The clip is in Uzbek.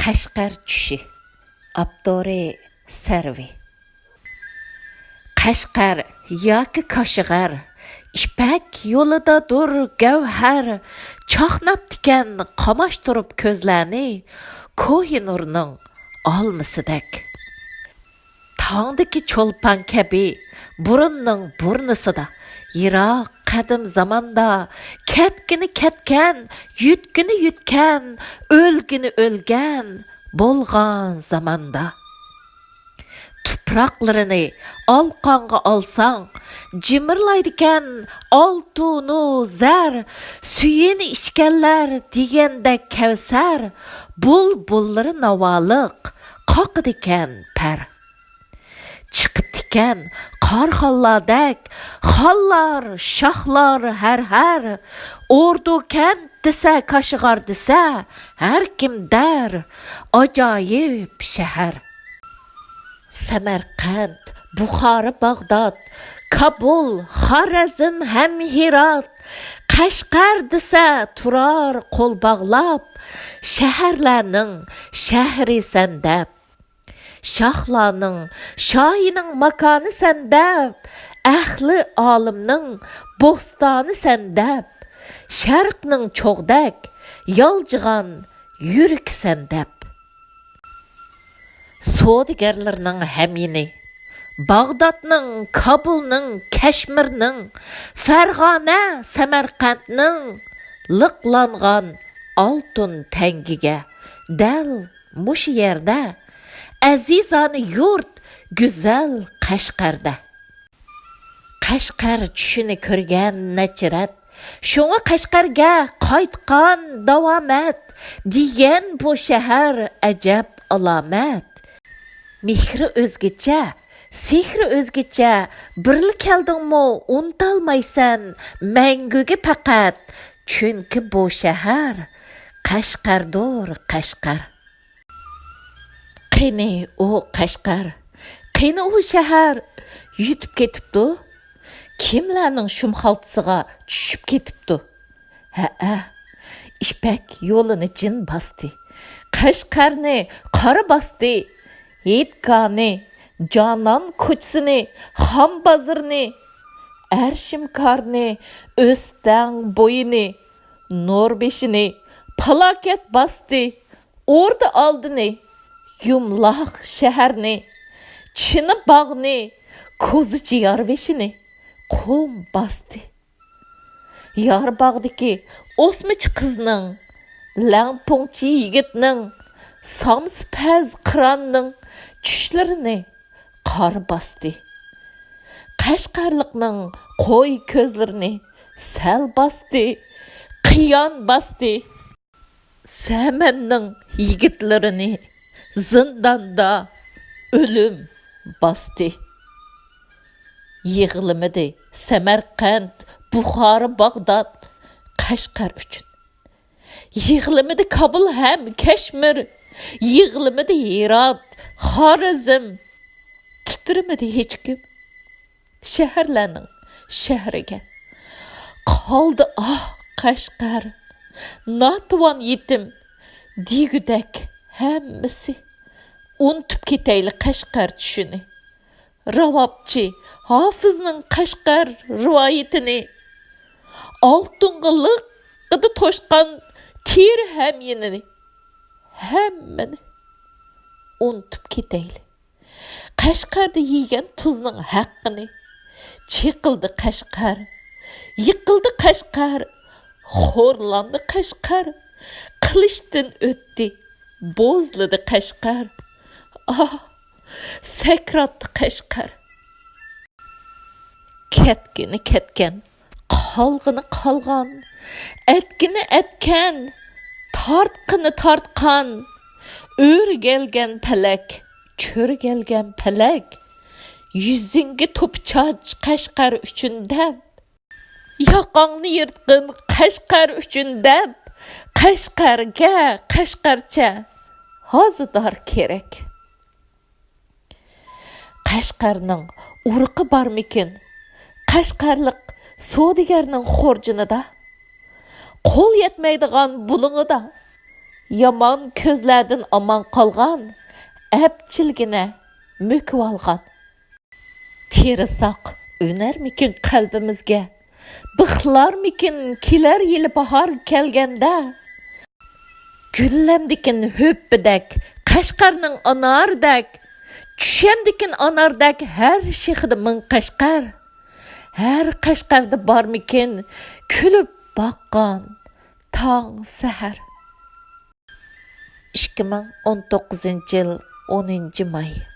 Qashqar tushi. Abdori Sarvi. Qashqar yoki Kashgar, İpek yo'lidadir gavhar, chaqnab tikan qamashtirib ko'zlarni Ko'hinurning olmisidek. Tongdagi cho'lpan kabi burunning burnisida, yiroq qadim zamonda ketgini ketgan, yutgini yutgan, o'lgini o'lgan bo'lgan zamonda. Tuproqlarini olqonga olsang, jimirlaydigan oltunu zar, suyini ichganlar deganda kavsar, bulbullari navoliq qoqidikan par. Chiqib tikan qarxonlardek, xollar, shoxlar har, ordukan desa Kashgar desa, har kim dar, ajoyib shahar. Samarqand, Buxoro, Bag'dod, Kabul, Xorazm ham Hirot, Qashqar desa turar qo'l bog'lab, shaharlarning shahri sandab. Shohlarning, shoyining makoni sandab, ahli olimning bo'stoni sandab, sharqning cho'g'dak, yoljigan yurak sandab. Savdogarlarning hamini, Bag'dodning, Kabulning, Kashmirning, Farg'ona, Samarqandning liqlangan oltin tangiga dal mush yerda azizona yurt go'zal Qashqarda. Qashqar tushini ko'rgan nachrat, shunga Qashqarga qaytgan davomat, degan bu shahar ajab alomat. Mehri o'zgacha, sehri o'zgacha, birli keldingmi unutalmaysan manguga faqat, chunki bu shahar Qashqardir, Qashqar. Qani u Qashqar, qani u shahar yutib ketibdi? Kimlarning shumxaltisiga tushib ketibdi? Ha, İpek yo'lini jin bosdi, Qashqarni qora bosdi. Yetkani, Canan ko'chasini, Xon bozorni, Arshimkorni, O'stang bo'yini, Norbeshini, Palokat bosdi, O'rda oldini, Yumloq shaharni, Chini bog'ni, Ko'zichi Yorveshini qum bosdi. Yorbog'dagi o'smich qizning, Lampongchi yigitning, Samspaz qironning tushlarini qor bosdi. Qashqarliqning qo'y ko'zlarini sal bosdi, qiyon bosdi. Samanning yigitlarini zindonda o'lim bosdi. Yig'ilmidi Samarqand, Buxoro, Bag'dod, Qashqar uchun. Yig'ilmidi Kabul ham Kashmir, yig'ilmidi Hirot, Xorazm, titirmidi hech kim shaharlarning shahriga. Qoldi Qashqar, notuvon yetim degudak hammasi. Unutib ketayli Qashqar tushini, ravobchi Hofizning Qashqar rivoyatini, oltinga liqida to'shqan ter hamyinini, hammani unutib ketayli. Qashqarda yegan tuzning haqqini, chiqildi Qashqar, yiqildi Qashqar, xo'rlandi Qashqar, qilishdan o'tdi, bo'zladi Qashqar. Sakratdi Qashqar. Ketgini ketgan, qolg'ini qolgan, etgini etgan, tortqini tortqan, o'rgelgan palak, cho'rgelgan palak, yuzingga to'pchoch Qashqar uchun deb, yoqongni yirtqin Qashqar uchun deb, Qashqarga Qashqarcha hozidor kerak. Qashqarning urqi bormikin? Qashqarliq savdogarning xo'rjinida, qo'l yetmaydigan bulung'ida, yomon ko'zlardan omon qolgan, әпчілгіне мүкіп алған. Терісақ өнермекен қалбімізге, бықлармекен келер елі bahar келгенде, güllemdikin höppidek, Qashqarning anardek, Tushemdikin anardek her şehirde min Qashqar. Her Qashqarda barmikin kulib baqqan tong sahar. 2019 yil 10 may